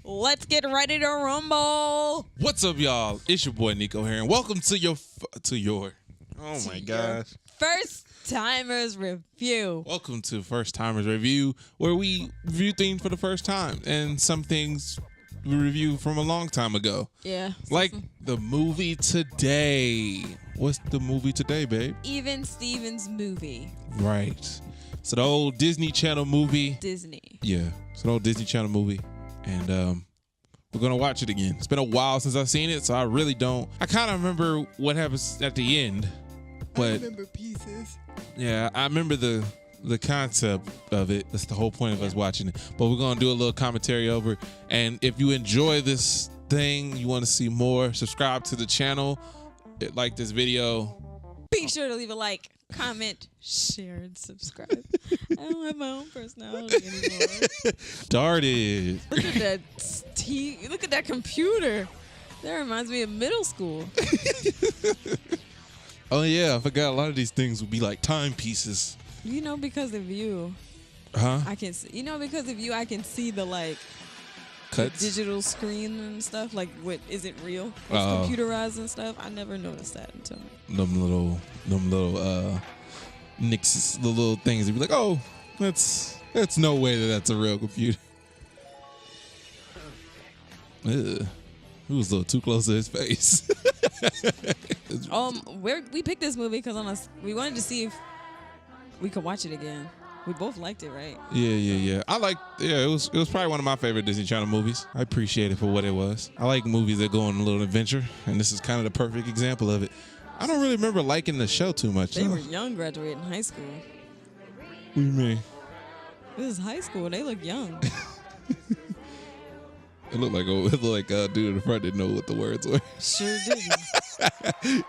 Let's get ready to rumble. What's up, y'all? It's your boy Nico here, and welcome to your oh my gosh, First Timers Review. welcome to First Timers Review, where we review things for the first time, and some things we reviewed from a long time ago. Yeah. Like the movie today. What's the movie today, babe? Even Stevens movie. Right. So the old Disney Channel movie. Disney. Yeah. It's an old Disney Channel movie. And we're gonna watch it again. It's been a while since I've seen it, so I really don't. I kind of remember what happens at the end, but I remember pieces. yeah, I remember the concept of it. That's the whole point of us watching it. But we're gonna do a little commentary over. And if you enjoy this thing, you want to see more, subscribe to the channel, like this video. Be sure to leave a like, comment, share, and subscribe. I don't have my own personality anymore. Darted. Look at that look at that computer. That reminds me of middle school. Oh yeah, I forgot a lot of these things would be like timepieces. You know, because of you, Huh? I can see. You know, because of you, I can see the like Cuts. digital screen and stuff. Like what isn't real, it's Oh. computerized and stuff. I never noticed that until. Them little nicks, the little things. You'd be like, oh, that's no way that's a real computer. Ugh. It was a little too close to his face. We picked this movie because we wanted to see if we could watch it again. We both liked it, right? Yeah. It was probably one of my favorite Disney Channel movies. I appreciate it for what it was. I like movies that go on a little adventure, and this is kind of the perfect example of it. I don't really remember liking the show too much. They were young, graduating high school. What do you mean? This is high school. They look young. It looked like a dude in the front didn't know what the words were. Sure did.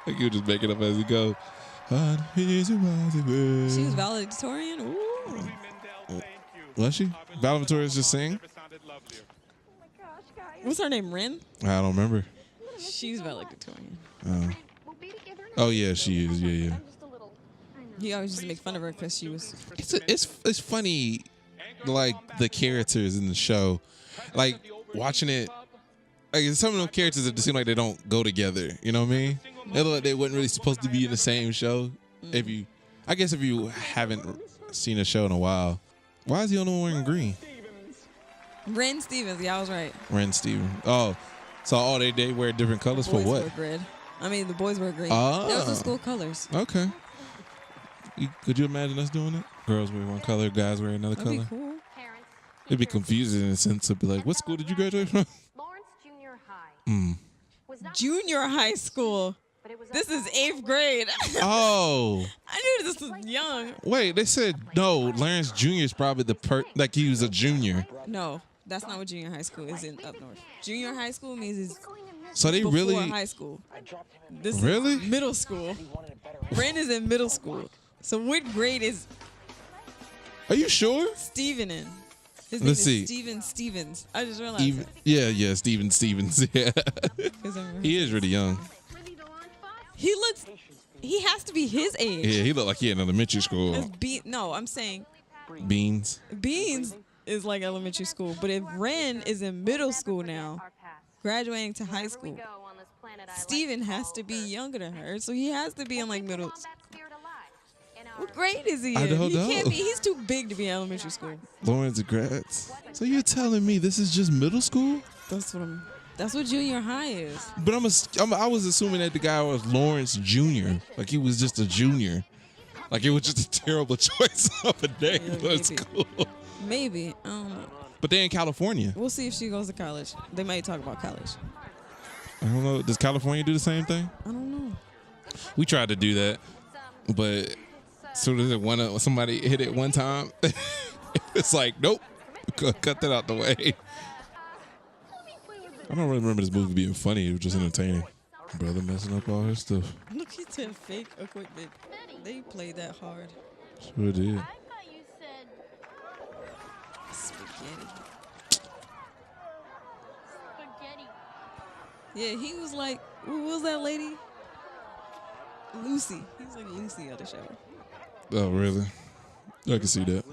Like you were just making up as you go. She She was valedictorian. Ooh. Was she? Valedictorian just sing? What's her name? Ren? I don't remember. She's valedictorian. Oh yeah, she is. Yeah. He always used to make fun of her because she was. It's funny, like the characters in the show, like watching it. Like some of them characters that seem like they don't go together. You know what I mean? They look like they weren't really supposed to be in the same show. If you haven't seen a show in a while, why is he the only one wearing green? Ren Stevens. Yeah, I was right. Ren Steven. Oh, so they wear different colors for Boys what? were red. I mean, the boys were green. Oh. That was the school colors. Okay. Could you imagine us doing it? Girls wear one color, guys wear another That'd color. be cool. It'd be confusing in a sense of be like, what school did you graduate from? Lawrence Junior High. Junior high school. This is 8th grade. Oh. I knew this was young. Wait, they said no. Lawrence Jr. is probably like he was a junior. No, that's not what junior high school is in up north. Junior high school means it's So they before really high school. This Really? is middle school. Ren is in middle school. So what grade is Are you sure? Steven in? His Let's name see. is Steven Stevens. I just realized Even, it. yeah, Steven Stevens. Yeah. 'Cause I remember He is really young. he has to be his age. Yeah, he looked like he in elementary school. No, I'm saying Beans. Beans is like elementary school, but if Ren is in middle school now, graduating to high school, Steven has to be younger than her, so he has to be in like middle school. What grade is he in? I don't He know. can't be. He's too big to be in elementary school. Lawrence grads. So you're telling me this is just middle school? That's what junior high is. But I was assuming that the guy was Lawrence Jr. Like he was just a junior. Like it was just a terrible choice of a name Yeah, for school. Maybe. I don't know. But they're in California. We'll see if she goes to college. They might talk about college. I don't know. Does California do the same thing? I don't know. We tried to do that, but as soon as somebody hit it one time, it's like, nope, cut that out the way. I don't really remember this movie being funny. It was just entertaining. Brother messing up all his stuff. Look at the fake equipment. They played that hard. Sure did. I thought you said Spaghetti. spaghetti. Yeah, he was like, what was that lady? Lucy. He was like Lucy of the show. Oh, really? I can see that.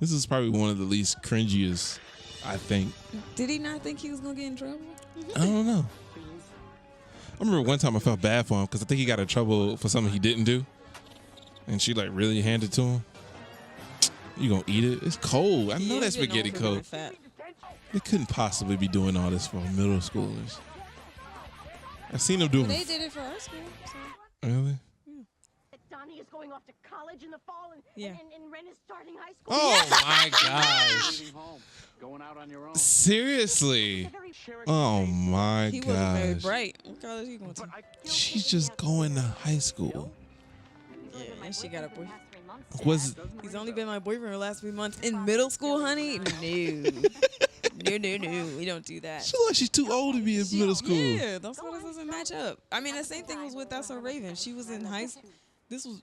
This is probably one of the least cringiest, I think. Did he not think he was gonna get in trouble? I don't know. I remember one time I felt bad for him because I think he got in trouble for something he didn't do. And she like really handed it to him. You gonna eat it? It's cold. I know that spaghetti cold. They couldn't possibly be doing all this for middle schoolers. I've seen them do it. They did it for our school. So. Really? Donnie is going off to college in the fall, and Ren is starting high school. Oh my gosh. Going out on your own. Seriously? Oh my He wasn't very gosh. bright. What college he going to? She's just going to high school. Yeah, and she got a boyfriend. He's only been my boyfriend for the last 3 months in middle school, honey. No. No. We don't do that. She looks like she's too old to be in middle school. Yeah, that's why this doesn't match up. I mean, the same thing was with That's So Raven. She was in high school.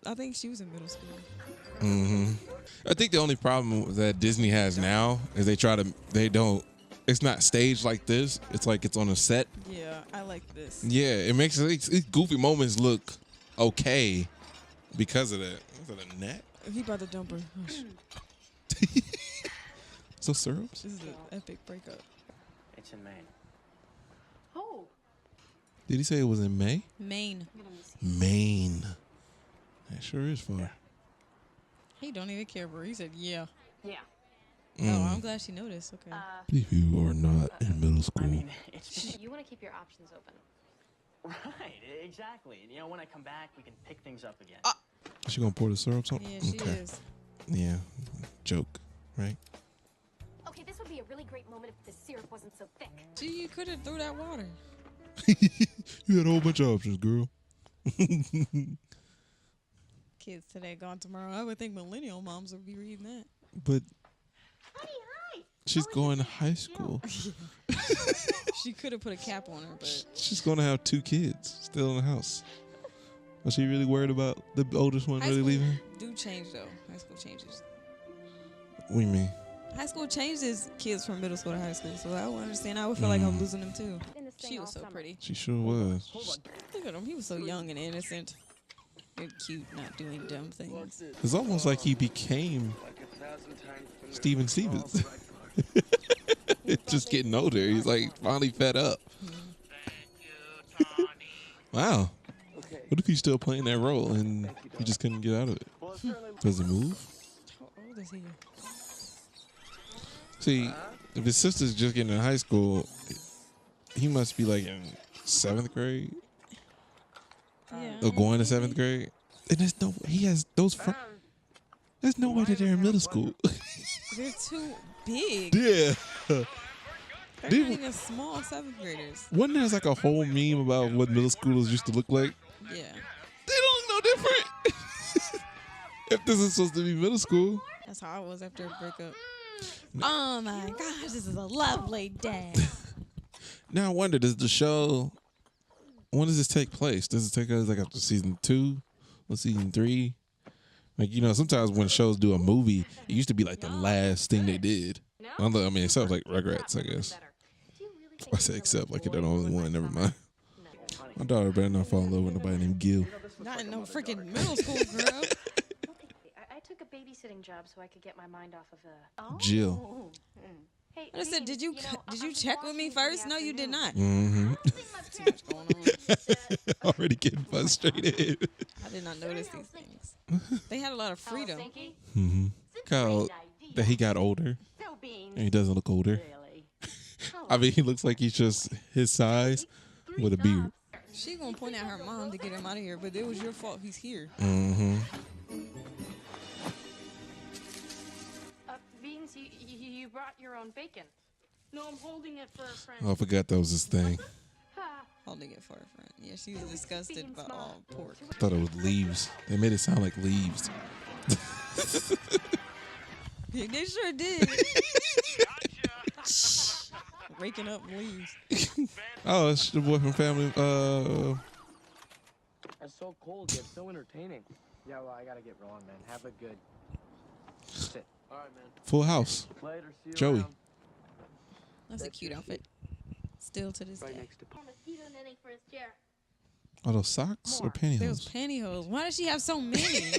I think she was in middle school. I think the only problem that Disney has now is it's not staged like this. It's like it's on a set. Yeah, I like this. Yeah, it makes these goofy moments look okay because of that. Is that a net? He about to dump her. Hush. So syrups? This is an epic breakup. It's in Maine. Oh, Did he say it was in May? Maine. Maine. That sure is far. He don't even care, bro. He said, yeah. yeah. Oh, I'm glad she noticed. Okay. If you are not in middle school. I mean, it's You want to keep your options open. right, exactly. And, when I come back, we can pick things up again. Is she gonna pour the syrups on? Yeah, she is. Yeah. Joke, right? Okay, this would be a really great moment if the syrup wasn't so thick. Gee, you could have threw that water. You had a whole bunch of options, girl. Kids today, gone tomorrow. I would think millennial moms would be reading that. But Honey, hi. she's going to high school. She could have put a cap on her, but She's going to have 2 kids still in the house. Was she really worried about the oldest one high really school leaving? do change though. High school changes. What do you mean? High school changes kids from middle school to high school, so I would understand. I would feel like I'm losing them too. She was so pretty. She sure was. Look at him. He was so young and innocent. And cute, not doing dumb things. It's almost like he became Steven Stevens. Just getting older. He's like finally fed up. Wow. What if he's still playing that role and he just couldn't get out of it? Does he move? How old is he? See, if his sister's just getting in high school, he must be like in 7th grade Yeah. or going to 7th grade. And there's no, he has those. There's no way that they're in middle school. They're too big. Yeah. They're They- not even small 7th graders. Wasn't there like a whole meme about what middle schoolers used to look like? Yeah. They don't look no different. If this is supposed to be middle school. That's how I was after a breakup. Oh my gosh, this is a lovely day. Now I wonder, does the show, when does this take place? Does it take place like after season 2 or season 3? Like, sometimes when shows do a movie, it used to be like the last thing they did. I mean, except like Rugrats, I guess. I say except like they're the only one. Never mind. My daughter better not fall in love with nobody named Gil. Not in no freaking middle school, girl. I took a babysitting job so I could get my mind off of Jill. Hey, I said, did you check with me first? No, you did not. Mm-hmm. Too much going on. Already getting frustrated. I did not notice these things. They had a lot of freedom. Mm-hmm. How that he got older and he doesn't look older. I mean, he looks like he's just his size with a beard. She gonna point at her mom to get him out of here, but it was your fault he's here. Mm-hmm. Beans, you brought your own bacon. No, I'm holding it for a friend. Oh, I forgot that was his thing. Holding it for her friend. Yeah, she's disgusted by all pork. I thought it was leaves. They made it sound like leaves. They sure did. Raking up leaves. Oh, it's the boy from Family. It's so cold yet so entertaining. Yeah, well, I gotta get rolling, man. Have a good sit. All right, man. Full House. Later. See you Joey. around. That's a cute outfit. Still to this Right day. next to. Mosquito netting for his chair. Are those socks or Those pantyhose? pantyhose. Why does she have so many?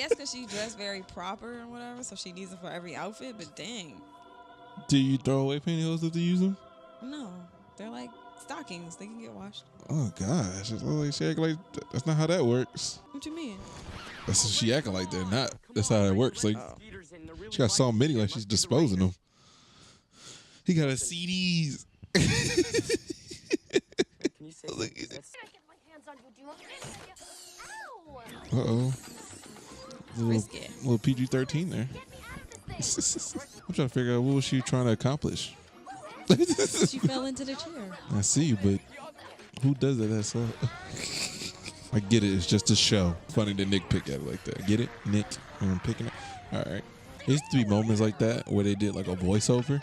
guess because she dressed very proper and whatever, so she needs it for every outfit. But dang, Do you throw away pantyhose if you use them? no, they're like stockings. They can get washed. Oh gosh, it's like she act like that's not how that works. What you mean? That's what she acting like they're not. That's how it works. Like she got so many, like she's disposing them. He got a CDs. Can you say I get my hands on you, do you want me to? Ow! Uh oh. Risky. Little PG-13 there. I'm trying to figure out what was she trying to accomplish. She fell into the chair. I see, but who does that? That's all. I get it. It's just a show. Funny that Nick picked at it like that. Get it, Nick? I'm picking it. All right. There used to be moments like that where they did like a voiceover,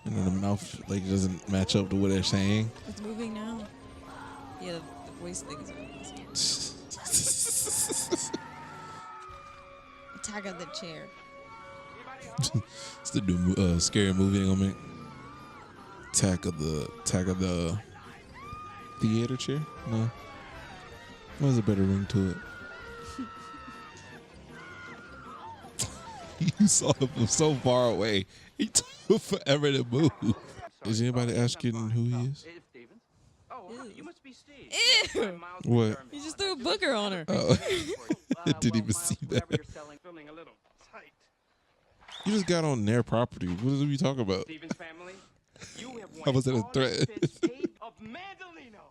and then the mouth like doesn't match up to what they're saying. It's moving now. Yeah, the voice thing is moving. Attack of the chair. It's the new scary movie they're gonna make. Attack of the theater chair? No. There's a better ring to it. You saw him from so far away. He took forever to move. Is anybody asking who he is? Oh, you must be Steve. Ew! What? You just threw a booger on her. Oh. Didn't even see that. Feeling a little tight. You just got on their property. What are you talking about? Stephen's family, you have How was that a threat? state of Mandolino.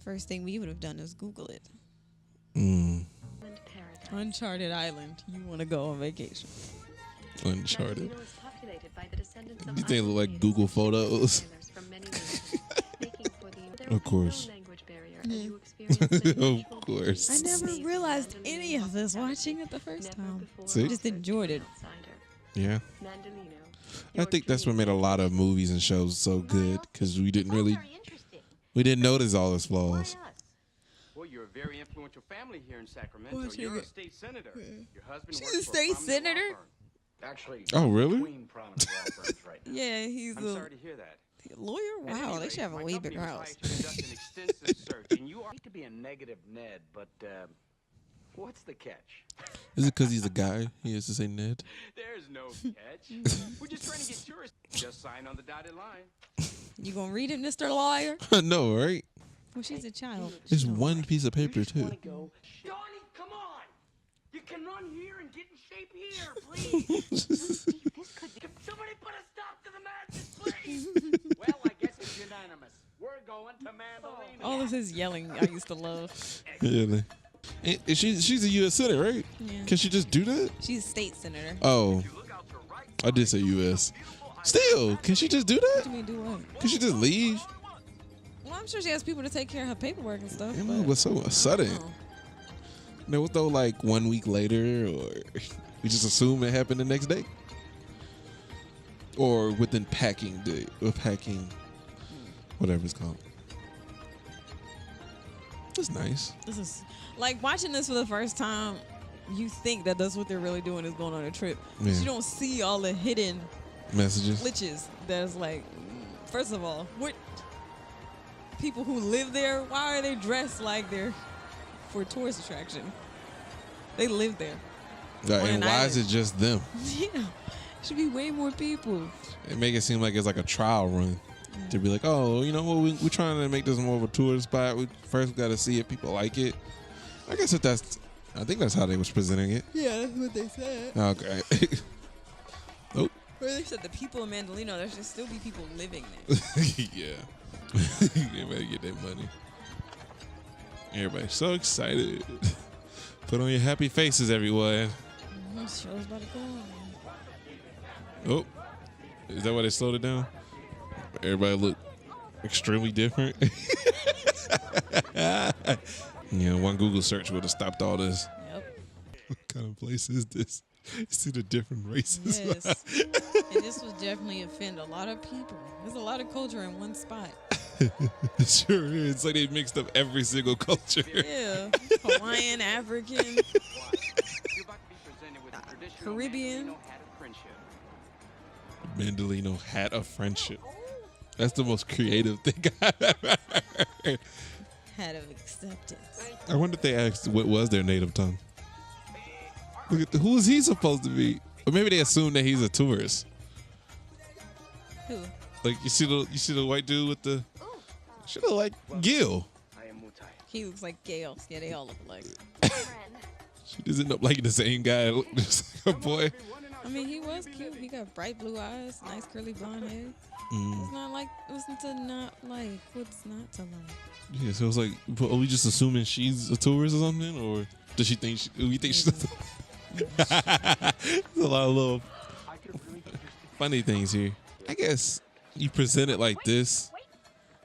First thing we would have done is Google it. Uncharted Island. You want to go on vacation? Uncharted. is populated by the descendants of These things look like Google Photos. from many regions, making for the Of course. no language barrier as you experience many Of course. I never realized any of this watching it the first time. See? I just enjoyed it. Yeah. Mandolino. I think that's what made a lot of movies and shows so good, because we didn't notice all its flaws. Well, you're a very influential family here in Sacramento. Well, You're a she- state senator. Your husband She's works a for state prominent law senator? firm. Actually, Oh, really? between prominent law firms right now. Yeah, he's I'm a sorry to hear that. lawyer. At any Wow, they rate, should have a my way company bigger was house. hired to conduct an extensive search, and you are to be a negative Ned, but what's the catch? Is it because he's a guy? He has to say Ned? There's no catch. We're just trying to get tourists. Just sign on the dotted line. You gonna read it, Mr. Lawyer? No, right? Well, she's a child. It's one piece of paper, too. Go. Donnie, come on! You can run here and get in shape here, please. Can somebody put a stop to the madness, please? Well, I guess it's unanimous. We're going to Mandolino. All of his yelling I used to love. Yeah. And she's a U.S. senator, right? Yeah. Can she just do that? She's a state senator. Oh, I did say U.S. Still, can she just do What that? do you mean do what? Can she just leave? Well, I'm sure she has people to take care of her paperwork and stuff. You but know, what's so sudden? Oh. No, though, like 1 week later, or we just assume it happened the next day, or within whatever it's called. That's nice. This is like watching this for the first time. You think that that's what they're really doing is going on a trip. Yeah. You don't see all the hidden Messages. glitches. That's like, first of all, what people who live there? Why are they dressed like they're for a tourist attraction? They live there. Like, on and an why is island. it just them? Yeah, should be way more people. It make it seem like it's like a trial run. To be like, oh, you know what, we're trying to make this more of a tourist spot. We first got to see if people like it. I guess I think that's how they was presenting it. Yeah, that's what they said. Okay. Nope. Or they said the people in Mandolino, there should still be people living there. Yeah. Everybody get that money. Everybody's so excited. Put on your happy faces, everyone. Show's about to go on. Oh, is that why they slowed it down? Everybody look extremely different. Yeah, one Google search would have stopped all this. Yep. What kind of place is this? See the different races. Yes. And this was definitely offend a lot of people. There's a lot of culture in one spot. It sure is. It's like they mixed up every single culture. Yeah. Hawaiian, African, You're about to be presented with a traditional Caribbean. Mandolino hat of friendship. Mandolino hat of friendship. That's the most creative thing I've ever heard. hat of acceptance. I wonder if they asked what was their native tongue. Look at who is he supposed to be? Or maybe they assume that he's a tourist. Who? Like you see the white dude with the. She look like Gil. He looks like Gale. Yeah, they all look alike. She doesn't end up liking the same guy. Look just like her boy. I mean, he was cute. He got bright blue eyes, nice curly blonde hair. It's not like what's not to like. Yeah, so it's like, are we just assuming she's a tourist or something, or does she think? We think she's. There's a lot of little funny things here. I guess you present it like this.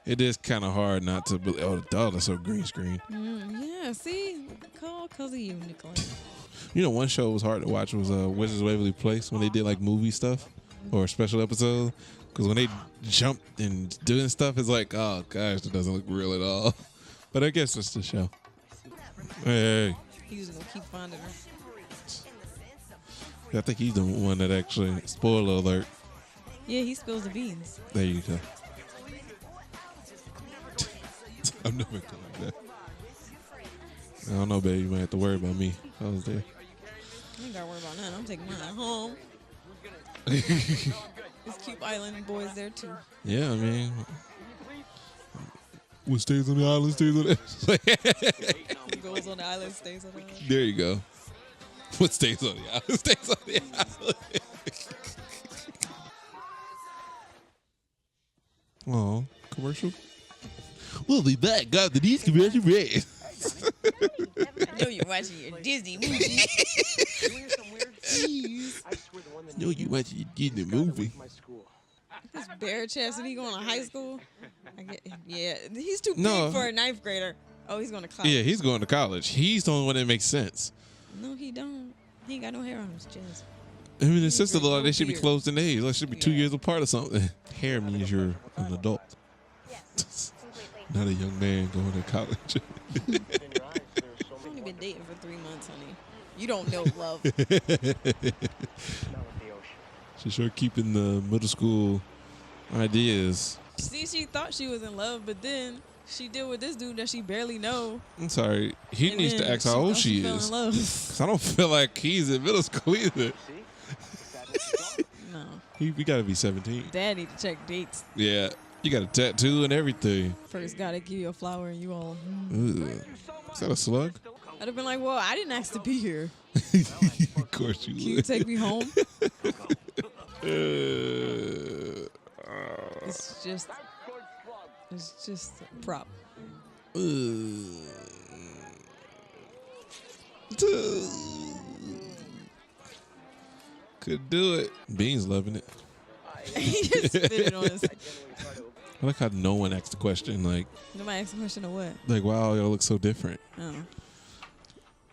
It is kind of hard not to believe. Oh, the dog is so green screen. Yeah, see, call cause of you, Nicola. You know, one show was hard to watch was Wizards of Waverly Place when they did like movie stuff or special episodes. Because when they jumped and doing stuff, it's like, oh gosh, it doesn't look real at all. But I guess it's the show. Hey. He's gonna keep finding her. I think he's the one that actually, spoiler alert. Yeah, he spills the beans. There you go. I'm never going back. I don't know, baby. You might have to worry about me. I was there. I ain't gotta worry about nothing. I'm taking mine home. There's cute island boys there too. Yeah, I mean, what stays on the island stays on the Who goes on the island stays on the island. There you go. What stays on the island stays on the island. Oh, commercial. We'll be back after these commercial breaks. I know you're watching your Disney movie. I know you're watching your Disney movie. This bare chest, and he going to high school? Yeah, he's too big No. for a ninth grader. Oh, he's going to college. Yeah, he's going to college. He's the only one that makes sense. No, he don't. He ain't got no hair on his chest. I mean, his sister, really they should be weird. close in age. Like, should be 2 Yeah. years apart or something. Hair means you're an adult. Not a young man going to college. I've only been dating for 3 months, honey. You don't know love. She's sure keeping the middle school ideas. See, she thought she was in love, but then she deal with this dude that she barely know. I'm sorry. He and needs to then ask how old thought she fell is. in love. 'Cause I don't feel like he's in middle school either. No. We got to be 17. Dad need to check dates. Yeah. You got a tattoo and everything. First gotta give you a flower and you all. Ugh. Is that a slug? I'd have been like, well, I didn't ask to be here. Of course you Can you would. take me home? Uh, It's just a prop. Could do it. Bean's loving it. He just spit it on his. I like how no one asked the question. Nobody asked a question of what? Wow, y'all look so different. Oh.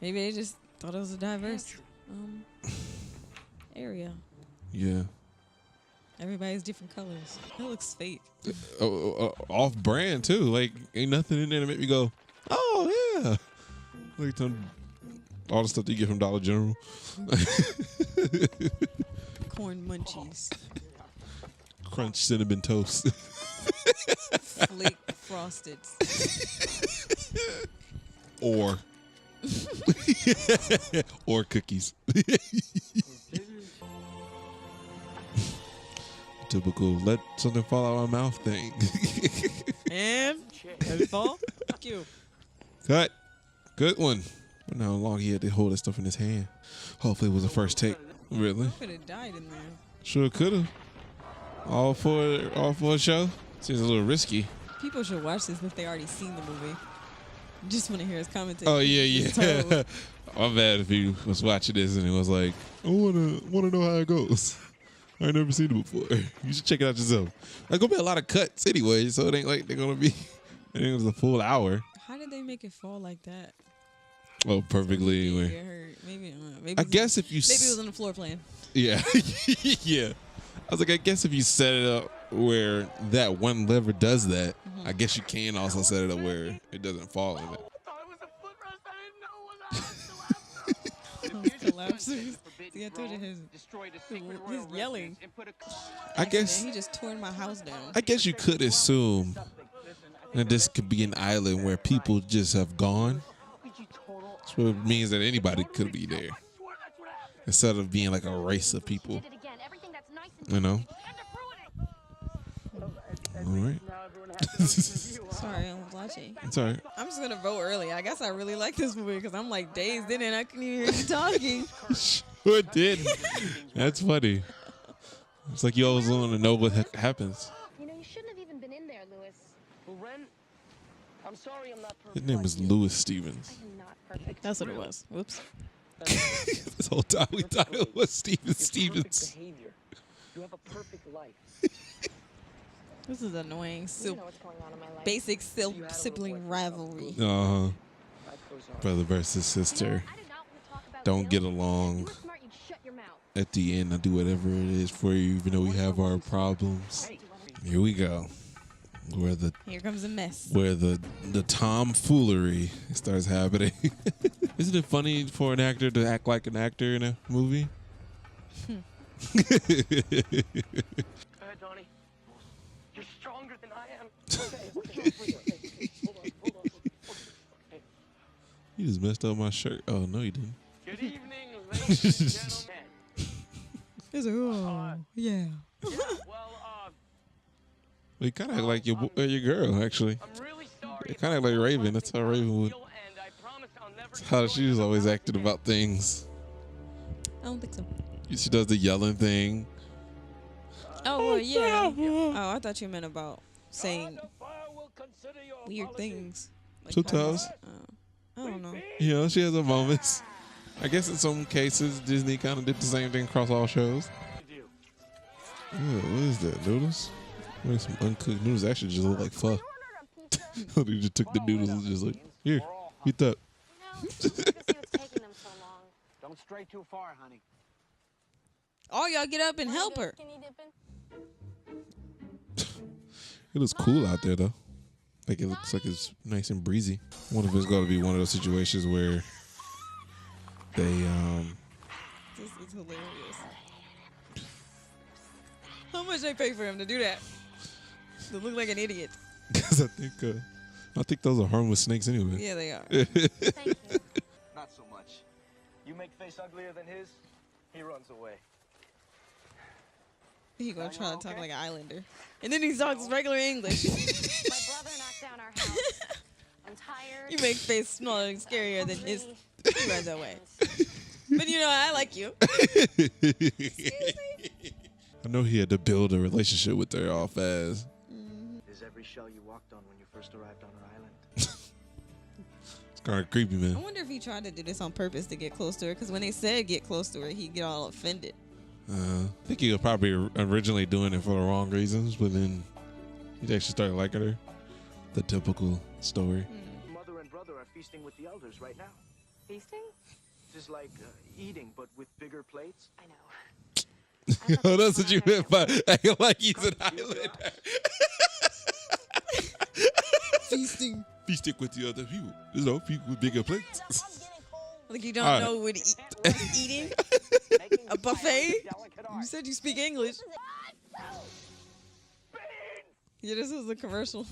Maybe they just thought it was a diverse area. Yeah. Everybody's different colors. It looks fake. Off brand too. Like, ain't nothing in there to make me go, oh yeah. Like all the stuff that you get from Dollar General. Corn munchies. Crunch cinnamon toast. Flake frosted. or cookies. Typical let something fall out of my mouth thing. And let it fall. Thank you. Cut. Good one. I wonder how long he had to hold that stuff in his hand. Hopefully it was a first take. Really? Could have died in there. Sure could have. All for a show? Seems a little risky. People should watch this if they already seen the movie. Just want to hear his commentary. Oh yeah, It's yeah. told. I'm bad if he was watching this and it was like, I wanna know how it goes. I ain't never seen it before. You should check it out yourself. There's gonna be a lot of cuts anyway, so it ain't like they're gonna be. I think it was a full hour. How did they make it fall like that? Oh, perfectly. Maybe Anyway. it hurt. Maybe I it was guess if you. maybe it was on the floor playing. Yeah, yeah. I was like, I guess if you set it up where that one lever does that, I guess you can also set it up where it doesn't fall in it. Collapses. See, I told you his yelling. I guess. Man, he just tore my house down. I guess you could assume that this could be an island where people just have gone. So it means that anybody could be there. instead of being like a race of people. You know. All right. Sorry, I was watching. It's all right. I'm just gonna vote early. I guess I really like this movie because I'm like dazed in it and I couldn't even hear you talking. Sure did. That's funny. It's like you always want to know what happens. You know, you shouldn't have even been in there, Lewis. Well, Ren, I'm sorry I'm not perfect. His name is Lewis Stevens. I am not perfect. That's what it was. Whoops. This whole time we thought it was Steven Stevens. Behavior. You have a perfect life. This is annoying. You know what's going on in my life. Basic sibling rivalry. Uh-huh. Brother versus sister. Don't get along. At the end, I do whatever it is for you, even though we have our problems. Here we go. Here comes a mess. Where the tomfoolery starts happening. Isn't it funny for an actor to act like an actor in a movie? Go ahead, Donnie. You're stronger than I am. Okay. Hold on. Hey. You just messed up my shirt. Oh, no, you didn't. Good evening, ladies and gentlemen. He's like, oh, yeah. Well, You kind of act like your girl, actually. I'm really sorry. You kind of like Raven. That's how Raven would. That's how she's always acted about things. I don't think so. She does the yelling thing. Oh, well, yeah. Oh, I thought you meant about saying weird things. Like Sometimes. I don't know. You know, she has her moments. I guess in some cases, Disney kind of did the same thing across all shows. Ew, what is that, noodles? What is some uncooked noodles? Actually just look like pho. They just took the noodles and just like, here, eat that. Don't stray too far, honey. Oh, y'all get up and help her. It looks cool out there, though. Like, it looks like it's nice and breezy. I wonder if it's going to be one of those situations where they, This is hilarious. How much they pay for him to do that? To look like an idiot. because I think those are harmless snakes anyway. Yeah, they are. Thank you. Not so much. You make face uglier than his, he runs away. He gonna try to talk like an islander. And then he talks regular English. My brother knocked down our house. I'm tired. You make face smaller and scarier than his. He runs away. But you know, I like you. I know he had to build a relationship with her all fast. Is every shell you walked on when you first arrived on our island? It's kind of creepy, I man. wonder if he tried to do this on purpose to get close to her. Because when they said get close to her, he'd get all offended. I think he was probably originally doing it for the wrong reasons, but then he actually started liking her. The typical story. Mother and brother are feasting with the elders right now. Feasting? Just like eating, but with bigger plates. I know. Oh, that's what you meant by acting like he's an islander. Feasting. Feasting with the other people. You know, people with bigger plates. Like you don't All right. know what eating? A buffet? You said you speak English. Yeah, this was a commercial.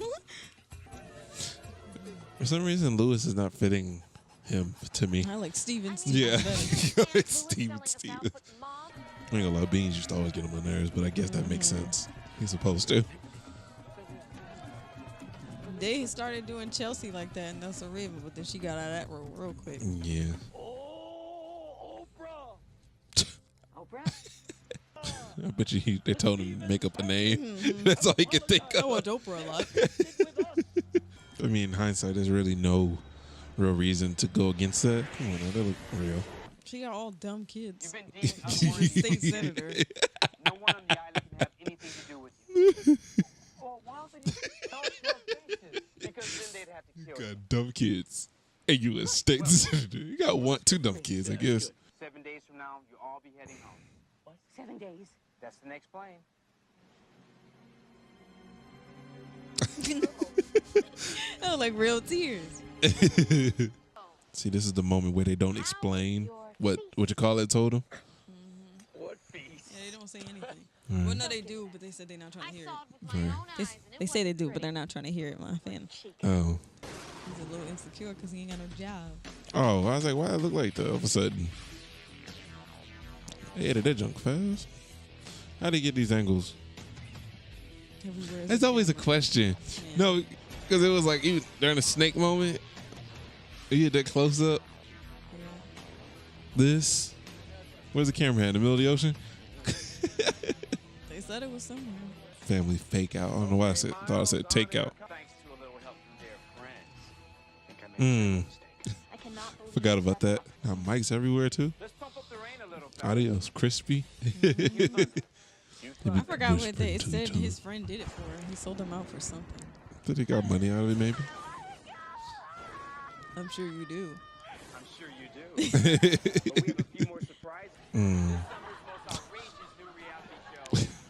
For some reason, Lewis is not fitting him to me. I like Steven. Yeah. Better. It's Steven. I ain't gonna lie, Beans used to always get on my nerves, but I guess that makes sense. He's supposed to. They started doing Chelsea like that, and that's a Raven, but then she got out of that role real quick. Yeah. Oh, Oprah! Oprah? I bet you they told him to make up a name. That's all he could think I of. watch Oprah a lot. I mean, in hindsight, there's really no real reason to go against that. Come on, now, that look real. She got all dumb kids. You've been deemed She's a unwanted. state senator. No one on the island can have anything to do with you. Well, why would you tell us your faces? Because then they'd have to kill you. Got dumb kids. And you a state senator. You got two dumb kids, I guess. 7 days from now, you'll all be heading home. What? 7 days. That's the next plane. That was like real tears. See, this is the moment where they don't explain what you call it told them. What beast? Yeah, they don't say anything. Well, no, they do, but they said they're not trying to hear it. They say they do, but they're not trying to hear it, my fan. Oh. He's a little insecure because he ain't got no job. Oh, I was like, why it look like that all of a sudden? They edited that junk fast. How do you get these angles? Everywhere is That's always a question. Yeah. No, because it was like even during the snake moment, you get that close up. Yeah. This, where's the camera at? In the middle of the ocean? They said it was somewhere. Family fake out. I don't know why thought I said take out. Thanks to a little help from their friends. Think I made a mistake. I cannot believe Forgot about that. Now mics everywhere too. Let's pump up the rain a little. Audios crispy. I forgot what they Whispering to said each other. his friend did it for. He sold them out for something. Did he got money out of it maybe? I'm sure you do. I'm sure you do. But we have a few more surprises. Mm. This summer's most outrageous new reality show,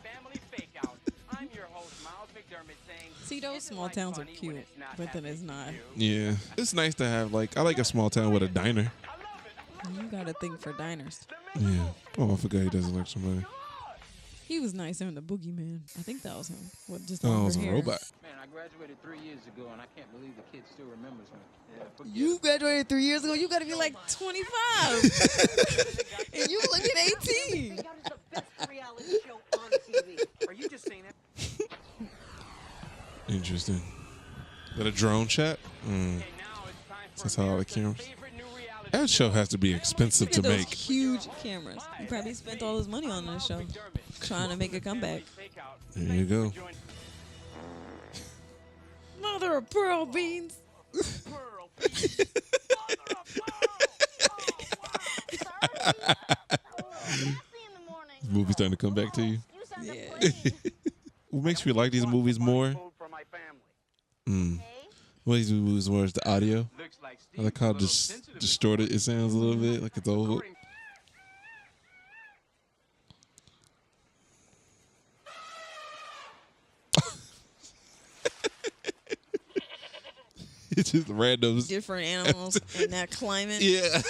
Family Fake Out. I'm your host, Miles McDermott, saying, See, those "Isn't small life towns are funny when cute, it's not but then happening it's to not. you?" Yeah, it's nice to have like I like a small town with a diner. You got a thing for diners. Yeah. Oh, I forgot he doesn't like somebody. He was nice in the boogeyman. I think that was him. With just Oh, it longer was a hair. robot. Man, I graduated 3 years ago, and I can't believe the kid still remembers me. Yeah, forget You graduated 3 years ago. You got to be like 25, and you look at 18. Fake Out is the best reality show on TV. Are you just saying that? Interesting. Is that a drone shot? Mm. Okay, now it's time for That's how all the America's cameras. favorite new reality That show has to be expensive Look to at those make. huge cameras. He probably spent all his money on this show, trying to make a comeback. Fake Out. There you go. Join Mother of pearl beans. Pearl. Mother of Messy in the morning. This movie's starting to come back to you. You sound Yeah. afraid. What makes me like these movies more? Food for my family. Mm. Hey? What makes these movies more is the audio. Looks like I Steve's like how a little just sensitive. distorted it sounds a little bit, like it's old. According- It's just randoms. Different animals in that climate. Yeah.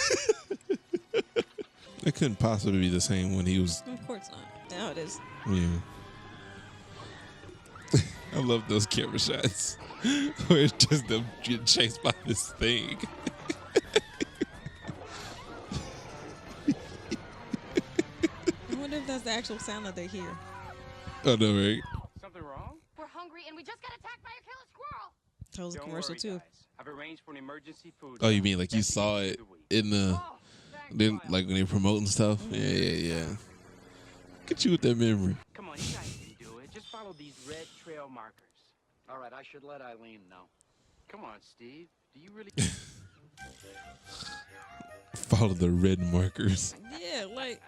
It couldn't possibly be the same when he was. Of course not. Now it is. Yeah. I love those camera shots where it's just them getting chased by this thing. I wonder if that's the actual sound that they hear. Oh no, right? Something wrong? We're hungry and we just got attacked by a killer squirrel. Tells the Don't commercial worry, too. guys. I've arranged for an emergency food. Oh, you drive. mean like you That's the saw end it of the week. in the, Oh, thanks, then Miles. like when they're promoting stuff? Yeah. Look at you with that memory. Come on, you guys can do it. Just follow these red trail markers. All right, I should let Eileen know. Come on, Steve. Do you really? Follow the red markers. Yeah, like,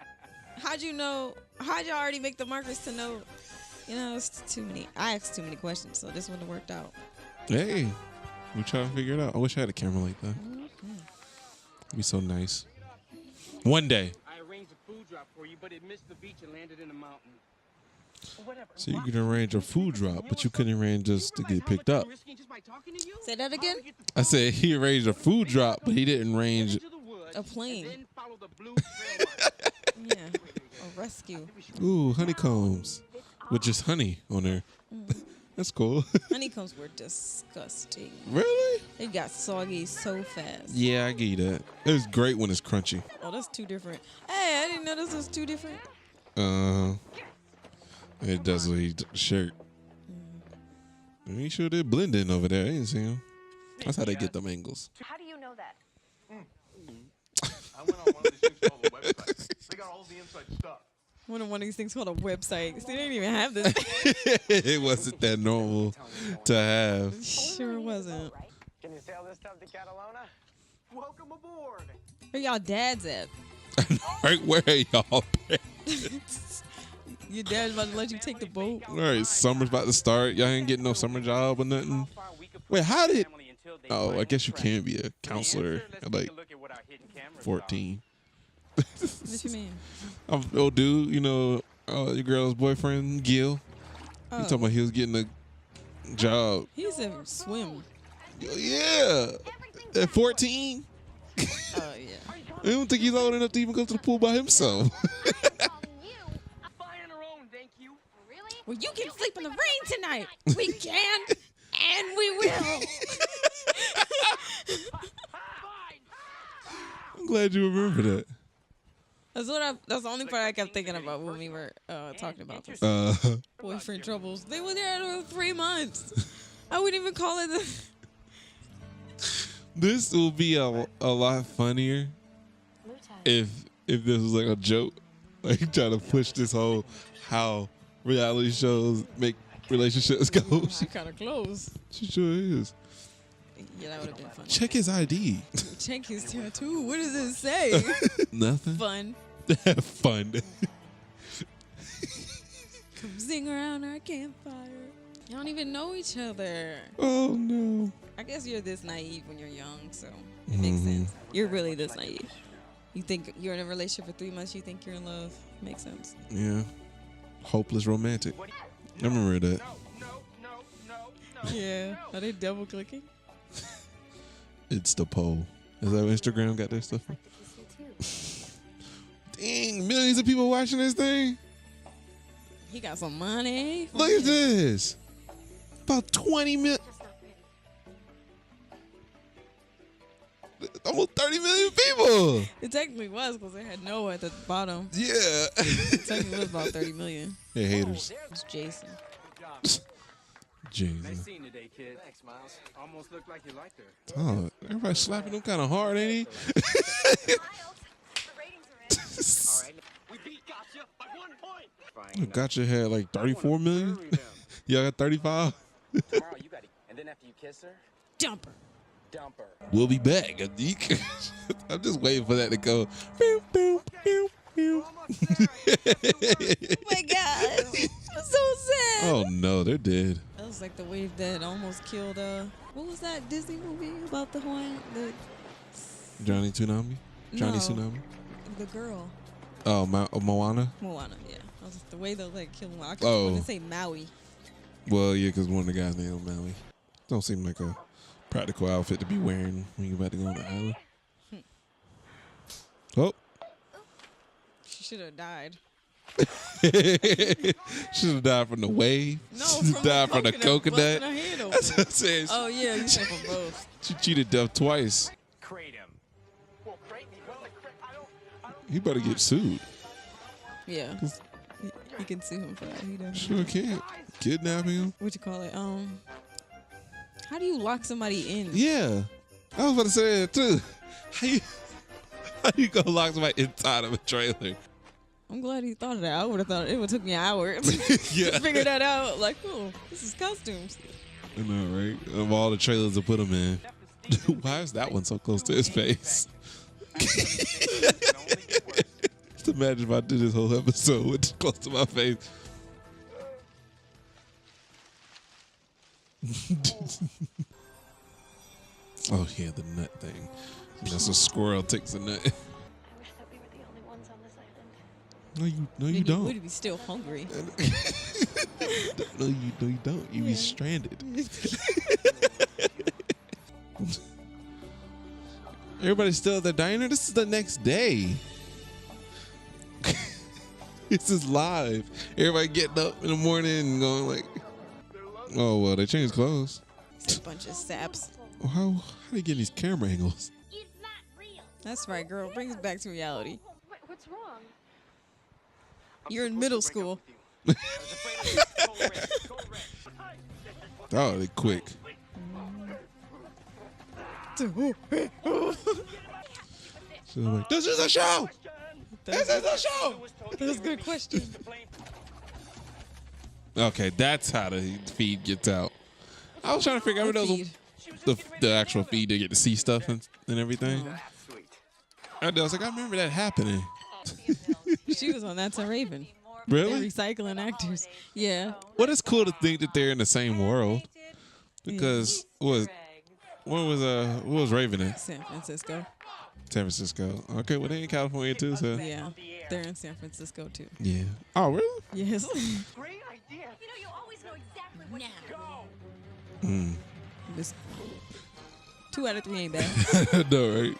how'd you know? How'd you already make the markers to know? You know, it's too many. I asked too many questions, so this wouldn't have worked out. Hey, we trying to figure it out. I wish I had a camera like that. It'd be so nice. One day. I arranged a food drop for you, but it missed the beach and landed in the mountain. Whatever. So you could arrange a food drop, but you couldn't arrange us to get picked up. Say that again. I said he arranged a food drop, but he didn't arrange. A plane. Then follow the blue trail marker. Yeah, a rescue. Ooh, honeycombs with just honey on there. That's cool. Honeycombs were disgusting. Really? They got soggy so fast. Yeah, I get you that. It was great when it's crunchy. Oh, that's two different. Hey, I didn't know this was two different. It does lead to the shirt. You sure they're blending over there. I didn't see him. That's how they get them angles. How do you know that? I went on one of these things called a website. They got all the inside stuff. One of these things called a website. See, they didn't even have this. It wasn't that normal to have. Sure wasn't. Can you sail this stuff to Catalona? Welcome aboard. Where y'all dads at? Right, where are y'all? Your dad's about to let you take the boat. All right, summer's about to start. Y'all ain't getting no summer job or nothing. Wait, how did? Oh, I guess you can be a counselor at like 14. What you mean? I'm old dude, you know, your girl's boyfriend, Gil. Oh, You talking about he was getting a job? he's in swim. Yeah, at 14. Oh yeah. I don't think he's old enough to even go to the pool by himself. Fine on her own, thank you. Really? Well, you can sleep in the rain tonight. We can, and we will. I'm glad you remember that. That's the only part I kept thinking about when we were talking about this. Boyfriend troubles. They were there for 3 months. I wouldn't even call it This will be a lot funnier if this was like a joke, like trying to push this whole how reality shows make relationships go. She kind of close. She sure is. Yeah, that would have been fun. Check his ID. Check his tattoo. What does it say? Nothing. Fun. Fun. Come sing around our campfire. You don't even know each other. Oh no. I guess you're this naive when you're young, so it makes sense. You're really this naive. You think you're in a relationship for 3 months, you think you're in love. Makes sense. Yeah. Hopeless romantic. I remember that. Yeah. Are they double clicking? It's the poll. Is that what Instagram got their stuff on? Dang, millions of people watching this thing. He got some money. Look at this. About 20 million. Almost 30 million people. It technically was because they had Noah at the bottom. Yeah. It technically was about 30 million. Hey, haters. It's Jason. Jason. Nice scene today, kid. Thanks, Miles. Almost looked like you liked her. Oh, everybody slapping him kind of hard, ain't he? We beat Gotcha by 1 point. Gotcha had like 34 million. Y'all got 35. Tomorrow you got to. And then after you kiss her, Dumper. dump her. We'll be back. I'm just waiting for that to go. Pew, pew, pew, pew. Oh my God. I'm so sad. Oh no, they're dead. That was like the wave that almost killed, what was that Disney movie about the Hawaiian? Johnny Tsunami? Johnny No. Tsunami? The girl. Oh, Moana? Moana, yeah. That was the way they like killed him. I Oh. want to say Maui. Well, yeah, because one of the guys named Maui. Don't seem like a practical outfit to be wearing when you're about to go on the island. Oh. She should have died. Should have died from the wave. No, Should have died from the coconut. busting her head open. That's what I'm saying. Oh, yeah, you said from both. She cheated death twice. Crate him. Well, crate me. Well, I don't. He better get sued. Yeah. He can sue him for that. He doesn't. Sure can't. Kidnapping him? What you call it? How do you lock somebody in? Yeah. I was about to say that too. How you gonna lock somebody inside of a trailer? I'm glad he thought of that. I would have thought it would took me an hour to Yeah. figure that out. Like, oh, this is costumes. I know, right? Of all the trailers to put him in. Why is that one so close to his face? Just imagine if I did this whole episode with close to my face. Oh yeah, the nut thing. That's a squirrel takes a nut. I wish that we were the only ones on this island. No, you Would don't. be still hungry. No, you don't. You be stranded. Everybody's still at the diner. This is the next day. This is live. Everybody getting up in the morning and going like, "Oh well, they changed clothes." It's a bunch of saps. Well, how they get these camera angles? It's not real. That's right, girl. Bring us back to reality. What's wrong? You're in middle school. Oh, they quick. So I'm like, this is a show. This is a show. That's a good question. Okay, that's how the feed gets out. I was trying to figure out What those feed? the actual feed to get to see stuff and everything. And I was like, I remember that happening. She was on That's a Raven. Really? They're recycling actors. Yeah. Well, it's cool to think that they're in the same world. Because what was Raven in? San Francisco. San Francisco. Okay, well they in California too, so Yeah. They're in San Francisco too. yeah. Oh really? Yes. Great idea. You know, you always know exactly what to Go. This 2 out of 3 ain't bad. No, right?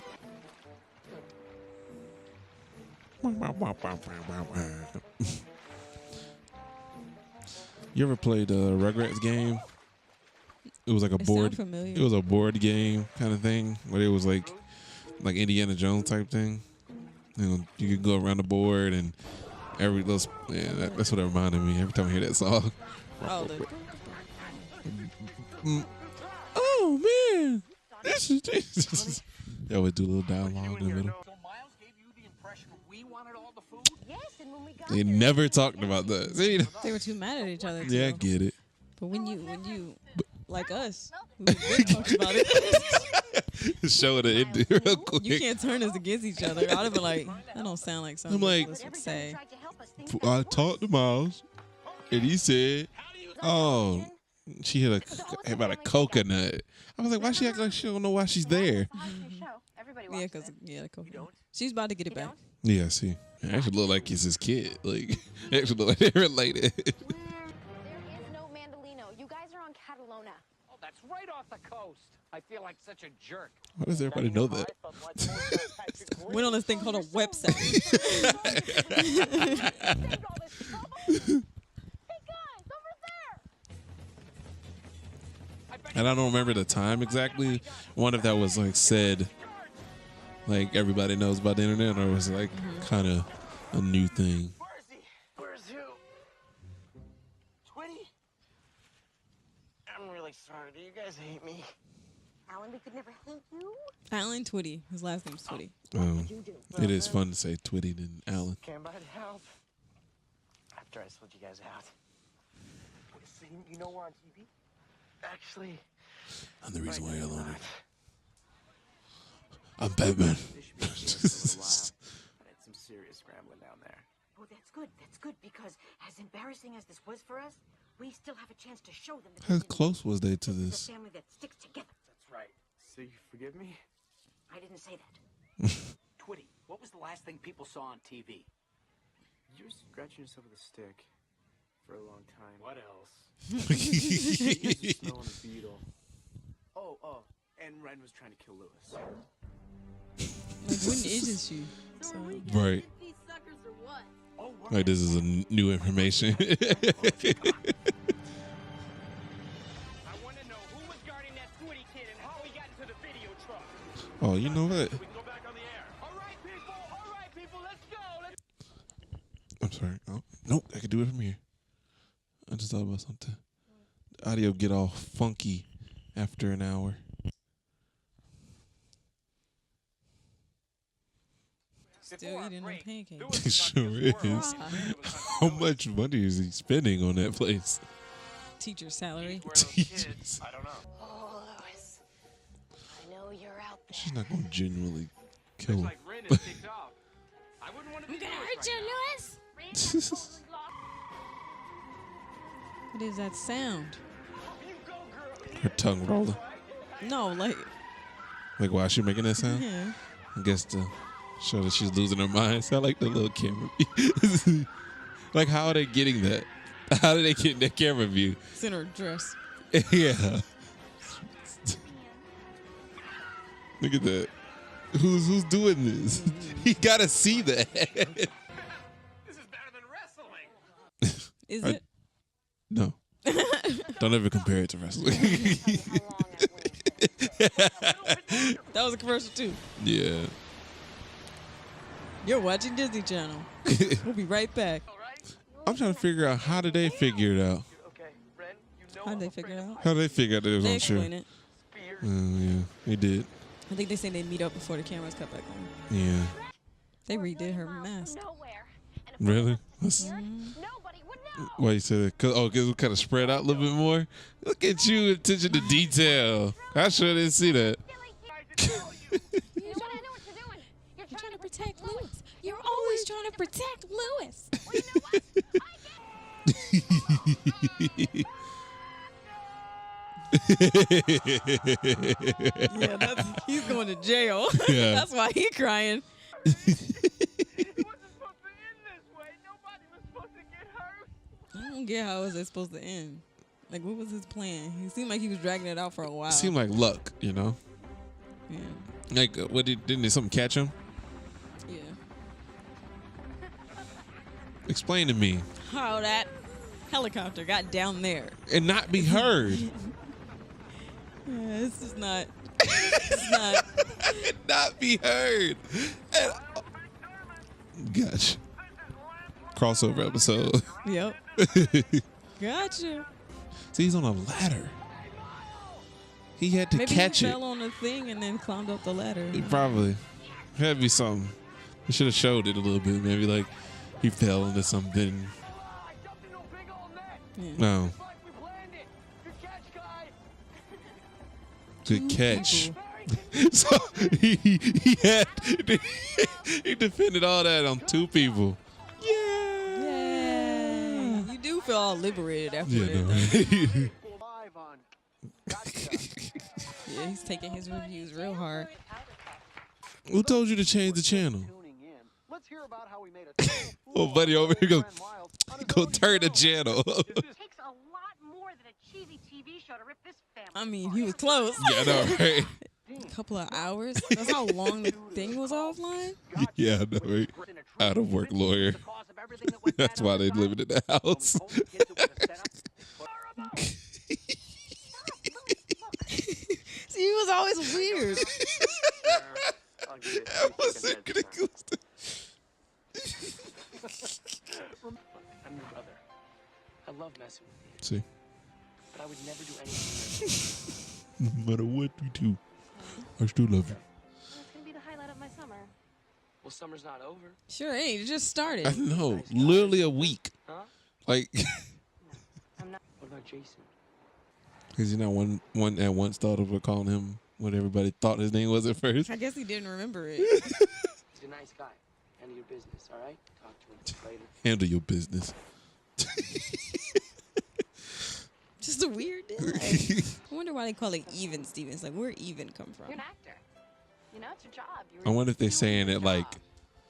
You ever played the Rugrats game? It was like a It board. sound familiar. It was a board game kind of thing where it was like Indiana Jones type thing. You know, you can go around the board and that's what it reminded me every time I hear that song. Oh, Oh man, this is they always do a little dialogue in the middle. So Miles gave you the impression we wanted all the food? Yes, and when we got They there, never talked about that. See? they were too mad at each other. Yeah, I Too. get it. But when you like us, we talked about it. Show it ended real quick. You can't turn us against each other. I'd have been like, that don't sound like something Nicholas would say. tried to help us think I talked to Miles, and he said, "Oh, she hit about a coconut." I was like, "Why she act like she don't know why she's there?" Yeah, because the coconut. She's about to get it back. Yeah, see, it actually look like it's his kid. Like, it actually look like they're related. there is no Mandolino. You guys are on Catalona. Oh, that's right off the coast. I feel like such a jerk. Why does everybody know that? Went on this thing called a website. And I don't remember the time exactly. I wonder if that was like said, like everybody knows about the internet, or was it like kind of a new thing? Where is he? Where's who? Twitty? I'm really sorry. Do you guys hate me? Alan, we could never hate you. Alan Twitty. His last name's Twitty. It is fun to say Twitty than Alan. Came by to help. After I split you guys out. So you know we're on TV? Actually, I'm the reason why you're alone. I'm Batman. I had some serious scrambling down there. Oh, that's good. That's good because as embarrassing as this was for us, we still have a chance to show them that How close was they to this is this? a family that sticks together. That's right. So you forgive me? I didn't say that. Twitty, what was the last thing people saw on TV? You were scratching yourself with a stick for a long time. What else? Smelling a beetle. Oh, and Ren was trying to kill Lewis. Like, when is this shoe? So, Right. These suckers or what? Oh, Like this is a new information. I want to know who was guarding that Twitty kid and how he got into the video truck. Oh, you know what? We can go back on the air. All right, people, let's go. I'm sorry. Oh, nope, I can do it from here. I just thought about something. The audio get all funky after an hour. still eating them pancakes. It sure is. How much money is he spending on that place? Teacher salary. Teachers. I don't know. Oh, Lewis. I know you're out there. She's not gonna genuinely kill Looks him. like Ren is kicked off. I wouldn't want to be I'm gonna Lewis hurt you, right Lewis. What is that sound? Her tongue rolling. No, like, Like, why is she making that sound? yeah. I guess to show that she's losing her mind. Sound like the little camera. Like, how are they getting that? How are they getting that camera view? It's in her dress. Yeah. Look at that. Who's doing this? He gotta see that. This is better than wrestling. Is I- it? No. Don't ever compare it to wrestling. That was a commercial too. Yeah. You're watching Disney Channel. We'll be right back. I'm trying to figure out how did they figure it out? Okay, Ren, you know How did they figure it out? How did they figure out that it was They unsure? explain it. Yeah, they did. I think they say they meet up before the cameras cut back on. Yeah. They redid her mask. Nowhere. And if Really? we left here, nobody would know. Why you said that? Cause it kind of spread out a little bit more. Look at you, attention to detail. I sure didn't see that. You know what? I know what you're doing. You're trying to protect Lewis. You're always trying to protect Lewis. Well, you know what? Yeah, he's going to jail. Yeah. That's why he's crying. It wasn't supposed to end this way. Nobody was supposed to get hurt. I don't get how was it supposed to end. Like, what was his plan? He seemed like he was dragging it out for a while. It seemed like luck, you know? Yeah. Like, didn't something catch him? Yeah. Explain to me. How that helicopter got down there. And not be heard. Yeah, this is not. It's not. Not be heard. And, Gotcha. Crossover episode. Yep. Gotcha. See, he's on a ladder. He had to Maybe catch he it. fell on the thing and then climbed up the ladder. He probably. Had to be something. They should have showed it a little bit. Maybe like he fell into something. Yeah. No. Good Two catch. people. So he had he defended all that on 2 people. Yay. You do feel all liberated after Yeah, that. no. Live on Gotcha. Yeah, he's taking his reviews real hard. Who told you to change the channel? Tuning in. Let's hear about how we made a total fool Oh, buddy, over here goes. of Glenn Wild on his Go own turn the show. channel. It takes a lot more than a cheesy TV show to rip this family. I mean, he was close. Yeah, I know, right? A couple of hours. That's how long the thing was offline. Yeah, I know, right? Out of work lawyer. That's why they live in the house. See, he was always weird. That was ridiculous. I'm your brother. I love messing with you, See, but I would never do anything. no matter what we do, I still love you. That's gonna be the highlight of my summer. Well, summer's not over. Sure ain't. It just started. I know, literally a week. Huh? Like, What about Jason? because you know, one at once thought of calling him what everybody thought his name was at first. I guess he didn't remember it. He's a nice guy. Handle your business, all right? Talk to him later. Handle your business. Just a weird day. I wonder why they call it even Stevens. Like, where even come from? You're an actor. You know, it's your job. I wonder if they're saying it like,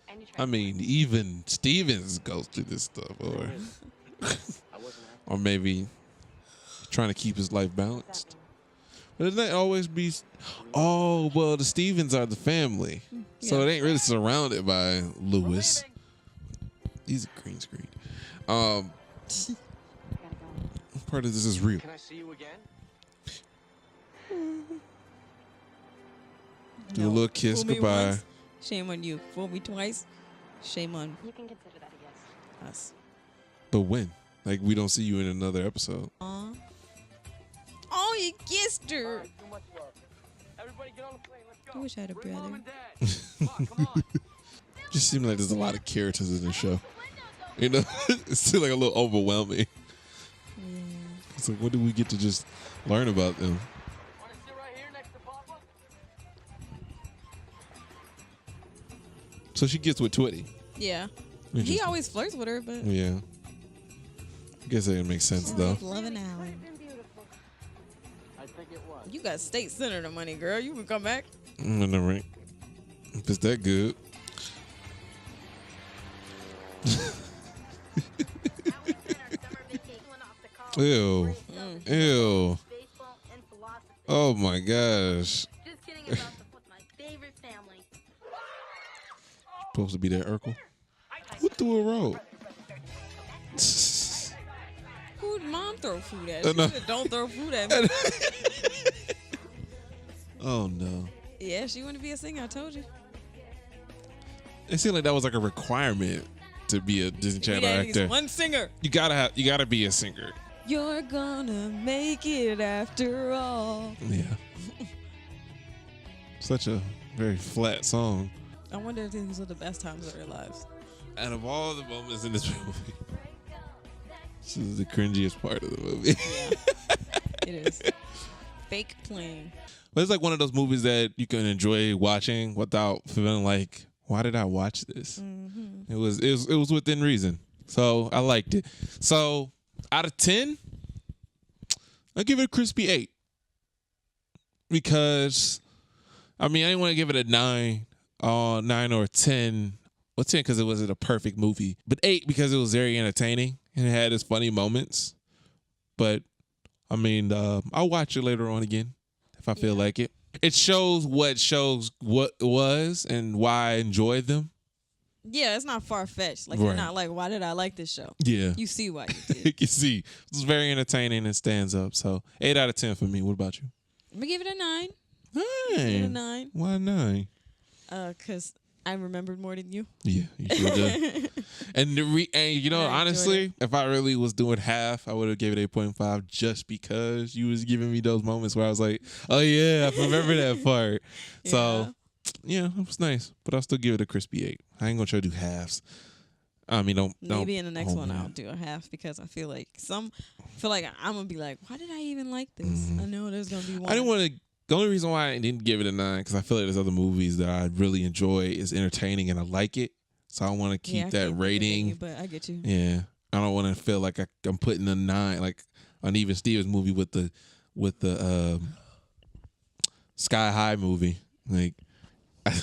And you try I mean, even Stevens goes through this stuff, or I wasn't happy. or maybe trying to keep his life balanced. But doesn't that always be? Oh, well, the Stevens are the family, so it ain't really surrounded by Lewis. He's a green screen. Part of this is real. Can I see you again? Do a little kiss Fool me goodbye. once, shame on you. Fool me twice, shame on You can consider that a yes. us. But when? Like, we don't see you in another episode. Aw. Oh, you kissed her. Too much love. Everybody get on the plane. Let's I go. wish I had a brother. Come on. Just seems like there's a lot of characters in this show. You know, it's still like a little overwhelming. Yeah. It's like, what do we get to just learn about them? Want to sit right here next to Papa? So she gets with Twitty. Yeah. He Interesting. always flirts with her, but Yeah. I guess that makes sense though. loving Alan. I think it was. You got state senator money, girl. You can come back. I know, right? If it's that good. Ew. Ew. Oh my gosh. Just kidding about my favorite family. Supposed to be that Urkel. Who threw a rope? Who'd mom throw food at? I She know. said, don't throw food at me. Oh no. Yeah, she wanted to be a singer. I told you. It seemed like that was like a requirement to be a Disney We Channel had actor. one singer. You gotta be a singer. You're gonna make it after all. Yeah. Such a very flat song. I wonder if these are the best times of their lives. Out of all the moments in this movie, this is the cringiest part of the movie. It is. Fake playing. But it's like one of those movies that you can enjoy watching without feeling like, why did I watch this? Mm-hmm. It was within reason. So I liked it. So out of 10, I give it a crispy 8. Because I mean, I didn't want to give it a 9 or 10. Well, 10 because it wasn't a perfect movie. But 8 because it was very entertaining and it had its funny moments. But I mean, I'll watch it later on again if I feel like it. It shows what was and why I enjoyed them. Yeah, it's not far-fetched. Like, Right. you're not like, why did I like this show? Yeah. You see why you You did. can see it's very entertaining and stands up. So 8 out of 10 for me. What about you? I'm going to give it a 9. Give it a 9. 9. Why 9? Because I remembered more than you. Yeah, you sure did. And you know, I enjoyed honestly, if I really was doing half, I would have gave it 8.5 just because you was giving me those moments where I was like, oh yeah, I remember that part. So yeah, it was nice, but I'll still give it a crispy 8. I ain't gonna try to do halves. I mean, don't. Maybe in the next one man. I'll do a half because I feel like I'm gonna be like, why did I even like this? I know there's gonna be one. I didn't want to. The only reason why I didn't give it a 9 because I feel like there's other movies that I really enjoy, is entertaining, and I like it. So I want to keep that rating. But I get you. Yeah, I don't want to feel like I'm putting a 9 like on Even Stevens movie with the Sky High movie. Like, I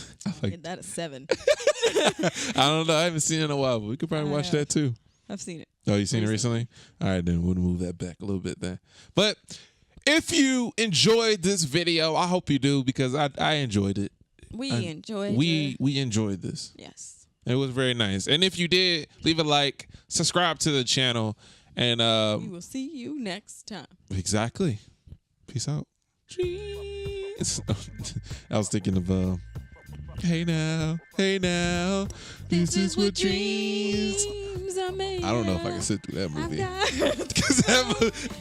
like that a 7. I don't know. I haven't seen it in a while, but we could probably watch that too. I've seen it. Oh, you seen it recently? All right, then we'll move that back a little bit then. But if you enjoyed this video, I hope you do because I enjoyed it. We enjoyed this. Yes. It was very nice. And if you did, leave a like, subscribe to the channel, and we will see you next time. Exactly. Peace out. Jeez. I was thinking of hey now, this is what dreams are made. I don't know if I can sit through that movie because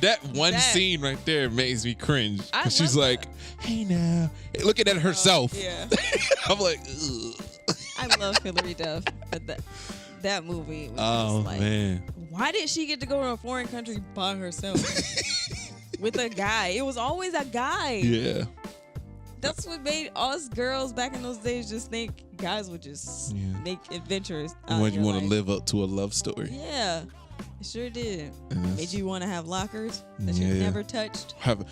that one scene right there makes me cringe. She's like, hey now, looking at herself. Yeah. I'm like, ugh. I love Hilary Duff, but that movie was just like, man, why did she get to go to a foreign country by herself with a guy? It was always a guy. Yeah. That's what made us girls back in those days just think guys would just make adventures. When you want to live up to a love story. Yeah, it sure did. Made you want to have lockers that you never touched. Have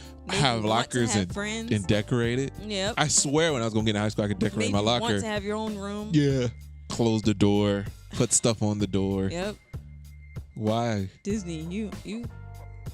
lockers and decorate it. Yep. I swear when I was going to get in high school, I could decorate my locker. Want to have your own room. Yeah. Close the door. Put stuff on the door. Yep. Why? Disney, you.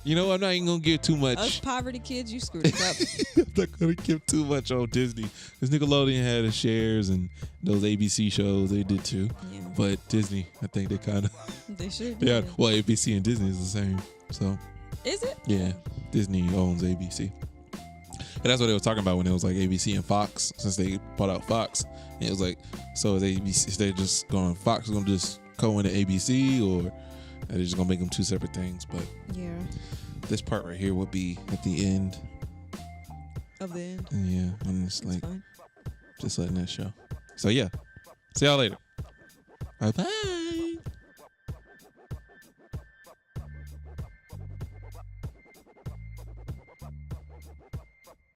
You know, I'm not even going to give too much. Us poverty kids, you screwed it up. I'm not going to give too much on Disney. Because Nickelodeon had the shares and those ABC shows, they did too. Yeah. But Disney, I think they kind of. They sure did. Yeah. Well, ABC and Disney is the same. So. Is it? Yeah. Disney owns ABC. And that's what they were talking about when it was like ABC and Fox, since they bought out Fox. And it was like, so is ABC, is they just going, Fox is going to just go into ABC, or are they just going to make them two separate things? But yeah. This part right here would be at the end. Of the end? Yeah. And it's like, just letting that show. So yeah. See y'all later. Bye-bye.